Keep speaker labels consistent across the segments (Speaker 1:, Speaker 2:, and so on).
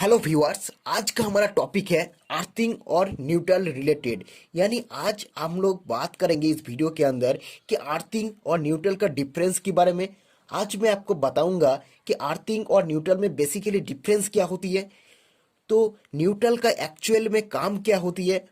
Speaker 1: Hello viewers, आज का हमारा टॉपिक है अर्थिंग और न्यूट्रल रिलेटेड। यानी आज हम लोग बात करेंगे इस वीडियो के अंदर कि अर्थिंग और न्यूट्रल का डिफरेंस के बारे में। आज मैं आपको बताऊंगा कि अर्थिंग और न्यूट्रल में बेसिकली डिफरेंस क्या होती है, तो न्यूट्रल का एक्चुअल में काम क्या होती है,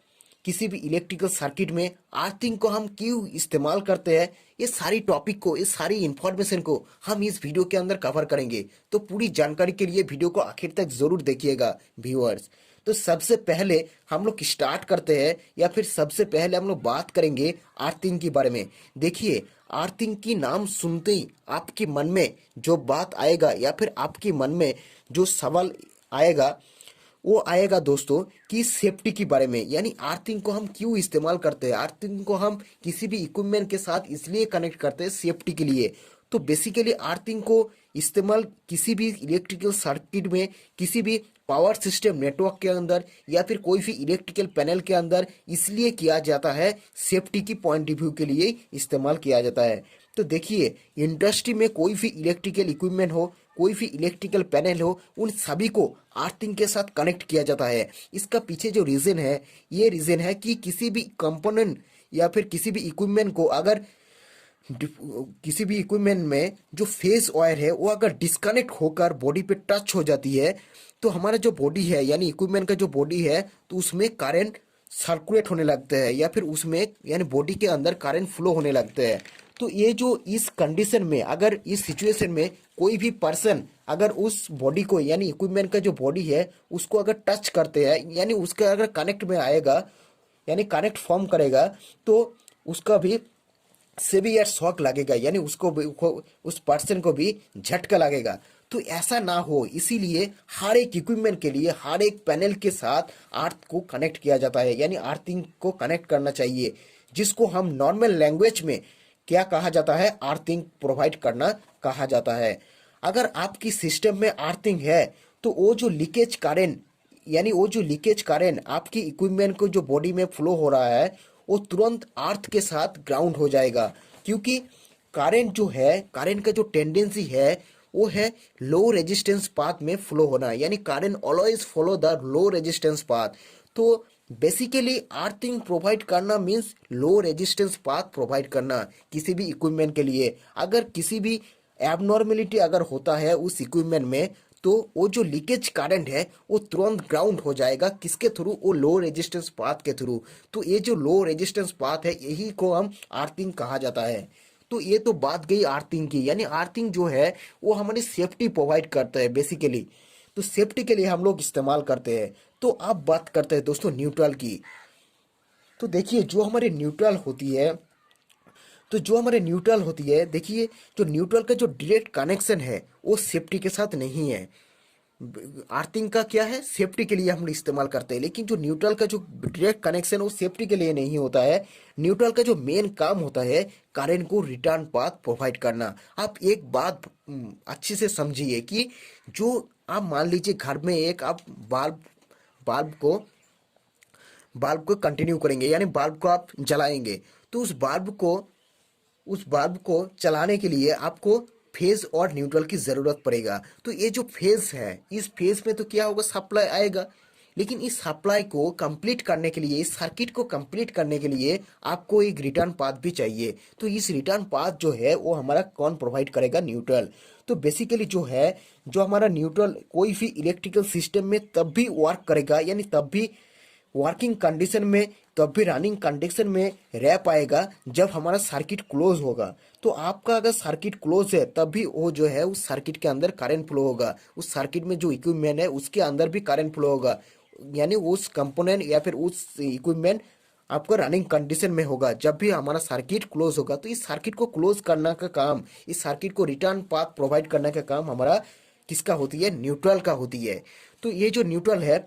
Speaker 1: किसी भी इलेक्ट्रिकल सर्किट में अर्थिंग को हम क्यों इस्तेमाल करते हैं। ये सारी टॉपिक को, ये सारी इंफॉर्मेशन को हम इस वीडियो के अंदर कवर करेंगे। तो पूरी जानकारी के लिए वीडियो को आखिर तक जरूर देखिएगा व्यूअर्स। तो सबसे पहले हम लोग स्टार्ट करते हैं, या फिर सबसे पहले हम लोग बात करेंगे अर्थिंग के बारे में। देखिए, अर्थिंग की नाम सुनते ही आपके मन में जो बात आएगा या फिर आपके मन में जो सवाल आएगा वो आएगा दोस्तों कि सेफ्टी के बारे में। यानी अर्थिंग को हम क्यों इस्तेमाल करते हैं, अर्थिंग को हम किसी भी इक्विपमेंट के साथ इसलिए कनेक्ट करते हैं सेफ्टी के लिए। तो बेसिकली अर्थिंग को इस्तेमाल किसी भी इलेक्ट्रिकल सर्किट में, किसी भी पावर सिस्टम नेटवर्क के अंदर या फिर कोई भी इलेक्ट्रिकल पैनल के अंदर इसलिए किया जाता है, सेफ्टी की पॉइंट ऑफ व्यू के लिए इस्तेमाल किया जाता है। तो देखिए, इंडस्ट्री में कोई भी इलेक्ट्रिकल इक्विपमेंट हो, कोई भी इलेक्ट्रिकल पैनल हो, उन सभी को अर्थिंग के साथ कनेक्ट किया जाता है। इसका पीछे जो रीजन है, ये रीजन है कि किसी भी कंपोनेंट या फिर किसी भी इक्विपमेंट को अगर किसी भी इक्विपमेंट में जो फेस वायर है वो अगर डिस्कनेक्ट होकर बॉडी पे टच हो जाती है, तो हमारा जो बॉडी है यानी इक्विपमेंट का जो बॉडी है, तो उसमें करंट सर्कुलेट होने लगते हैं या फिर उसमें यानी बॉडी के अंदर करंट फ्लो होने लगते हैं। तो ये जो इस कंडीशन में, अगर इस सिचुएशन में कोई भी पर्सन अगर उस बॉडी को यानी इक्विपमेंट का जो बॉडी है उसको अगर टच करते हैं, यानी उसका अगर कनेक्ट में आएगा, यानी कनेक्ट फॉर्म करेगा, तो उसका भी सेवियर शॉक लगेगा, यानी उसको भी उस पर्सन को भी झटका लगेगा। तो ऐसा ना हो, इसीलिए हर एक इक्विपमेंट के लिए हर एक पैनल के साथ अर्थ को कनेक्ट किया जाता है, यानी अर्थिंग को कनेक्ट करना चाहिए, जिसको हम नॉर्मल लैंग्वेज में क्या कहा जाता है, अर्थिंग प्रोवाइड करना कहा जाता है। अगर आपकी सिस्टम में अर्थिंग है तो वो जो लीकेज करंट, यानी वो जो लीकेज करंट आपकी इक्विपमेंट को जो बॉडी में फ्लो हो रहा है वो तुरंत अर्थ के साथ ग्राउंड हो जाएगा। क्योंकि करंट जो है, करंट का जो टेंडेंसी है वो है लो रेजिस्टेंस पाथ में फ्लो होना, यानी current always follow the low resistance path. तो बेसिकली अर्थिंग प्रोवाइड करना means low resistance path provide करना किसी भी इक्विपमेंट के लिए। अगर किसी भी एबनॉर्मेलिटी अगर होता है उस इक्विपमेंट में, तो वो जो लीकेज करंट है वो तुरंत ग्राउंड हो जाएगा, किसके थ्रू, वो लो रेजिस्टेंस पाथ के थ्रू। तो ये जो लो रेजिस्टेंस पाथ है यही को हम अर्थिंग कहा जाता है। तो ये तो बात गई अर्थिंग की, यानी अर्थिंग जो है वो हमारी सेफ्टी प्रोवाइड करता है बेसिकली। तो सेफ्टी के लिए हम लोग इस्तेमाल करते हैं। तो अब बात करते हैं दोस्तों न्यूट्रल की। तो देखिए, जो हमारी न्यूट्रल होती है, तो जो हमारे न्यूट्रल होती है, देखिए जो न्यूट्रल का जो डायरेक्ट कनेक्शन है वो सेफ्टी के साथ नहीं है। अर्थिंग का क्या है, सेफ्टी के लिए हम इस्तेमाल करते हैं, लेकिन जो न्यूट्रल का जो डायरेक्ट कनेक्शन वो सेफ्टी के लिए नहीं होता है। न्यूट्रल का जो मेन काम होता है करंट को रिटर्न पाथ प्रोवाइड करना। आप एक बात अच्छे से समझिए कि जो आप मान लीजिए घर में एक आप बल्ब बल्ब को बल्ब को कंटिन्यू करेंगे, यानी बल्ब को आप जलाएंगे, तो उस बल्ब को चलाने के लिए आपको फेज और न्यूट्रल की जरूरत पड़ेगा। तो ये जो फेज है, इस फेज में तो क्या होगा, सप्लाई आएगा, लेकिन इस सप्लाई को कंप्लीट करने के लिए, इस सर्किट को कंप्लीट करने के लिए आपको एक रिटर्न पाथ भी चाहिए। तो इस रिटर्न पाथ जो है वो हमारा कौन प्रोवाइड करेगा, न्यूट्रल। तो बेसिकली जो है, जो हमारा न्यूट्रल कोई भी इलेक्ट्रिकल सिस्टम में तब भी वर्क करेगा, यानी तब भी वर्किंग कंडीशन में, तब भी रनिंग कंडीशन में रह पाएगा जब हमारा सर्किट क्लोज होगा। तो आपका अगर सर्किट क्लोज है तब भी वो जो है उस सर्किट के अंदर करंट फ्लो होगा, उस सर्किट में जो इक्विपमेंट है उसके अंदर भी करंट फ्लो होगा, यानी उस कंपोनेंट या फिर उस इक्विपमेंट आपको रनिंग कंडीशन में होगा जब भी हमारा सर्किट क्लोज होगा। तो इस सर्किट को क्लोज करने का काम, इस सर्किट को रिटर्न पाथ प्रोवाइड करने का काम हमारा किसका होती है, न्यूट्रल का होती है। तो ये जो न्यूट्रल है,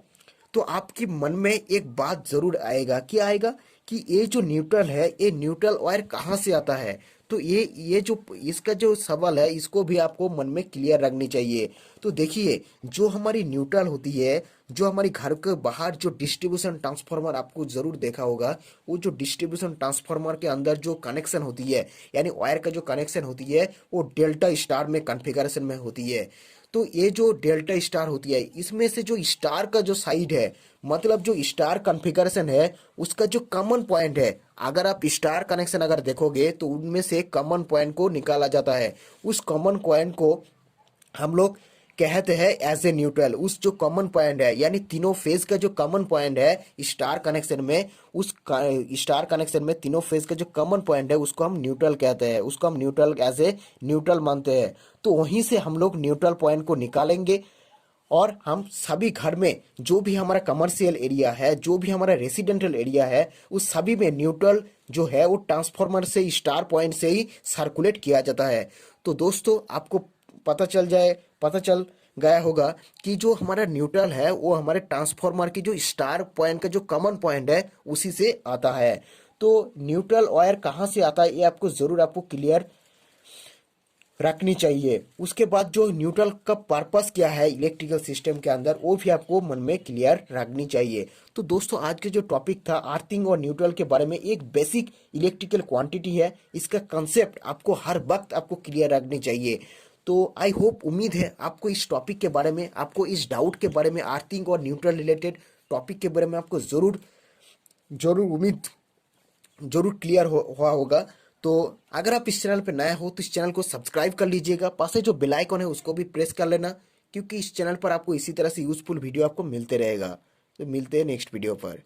Speaker 1: तो आपकी मन में एक बात जरूर आएगा, क्या आएगा कि ये जो न्यूट्रल है, ये न्यूट्रल वायर कहाँ से आता है। तो ये जो इसका जो सवाल है इसको भी आपको मन में क्लियर रखनी चाहिए। तो देखिए, जो हमारी न्यूट्रल होती है, जो हमारी घर के बाहर जो डिस्ट्रीब्यूशन ट्रांसफार्मर आपको जरूर देखा होगा, वो जो डिस्ट्रीब्यूशन ट्रांसफार्मर के अंदर जो कनेक्शन होती है, यानी वायर का जो कनेक्शन होती है वो डेल्टा स्टार में कॉन्फ़िगरेशन में होती है। तो ये जो डेल्टा स्टार होती है, इसमें से जो स्टार का जो साइड है, मतलब जो स्टार कॉन्फ़िगरेशन है, उसका जो कॉमन पॉइंट है, अगर आप स्टार कनेक्शन अगर देखोगे तो उनमें से कॉमन पॉइंट को निकाला जाता है। उस कॉमन पॉइंट को हम लोग कहते हैं एज ए न्यूट्रल। उस जो कॉमन पॉइंट है, यानी तीनों फेज का जो कॉमन पॉइंट है स्टार कनेक्शन में, स्टार कनेक्शन में तीनों फेज का जो कॉमन पॉइंट है उसको हम न्यूट्रल कहते हैं, उसको हम न्यूट्रल एज ए न्यूट्रल मानते हैं। तो वहीं से हम लोग न्यूट्रल पॉइंट को निकालेंगे और हम सभी घर में जो भी हमारा कमर्शियल एरिया है, जो भी हमारा रेसिडेंशियल एरिया है, उस सभी में न्यूट्रल जो है वो ट्रांसफार्मर से स्टार पॉइंट से ही सर्कुलेट किया जाता है। तो दोस्तों आपको पता चल गया होगा कि जो हमारा न्यूट्रल है वो हमारे ट्रांसफार्मर की जो स्टार पॉइंट का जो कॉमन पॉइंट है उसी से आता है। तो न्यूट्रल वायर कहाँ से आता है ये आपको जरूर आपको क्लियर रखनी चाहिए। उसके बाद जो न्यूट्रल का पर्पस क्या है इलेक्ट्रिकल सिस्टम के अंदर, वो भी आपको मन में क्लियर रखनी चाहिए। तो दोस्तों आज के जो टॉपिक था अर्थिंग और न्यूट्रल के बारे में, एक बेसिक इलेक्ट्रिकल क्वांटिटी है, इसका कंसेप्ट आपको हर वक्त आपको क्लियर रखनी चाहिए। तो आई होप, उम्मीद है आपको इस टॉपिक के बारे में, आपको इस डाउट के बारे में, अर्थिंग और न्यूट्रल रिलेटेड टॉपिक के बारे में आपको जरूर जरूर उम्मीद जरूर क्लियर हुआ होगा। तो अगर आप इस चैनल पर नए हो तो इस चैनल को सब्सक्राइब कर लीजिएगा, पास से जो बेल आइकन है उसको भी प्रेस कर लेना, क्योंकि इस चैनल पर आपको इसी तरह से यूजफुल वीडियो आपको मिलते रहेगा। तो मिलते हैं नेक्स्ट वीडियो पर।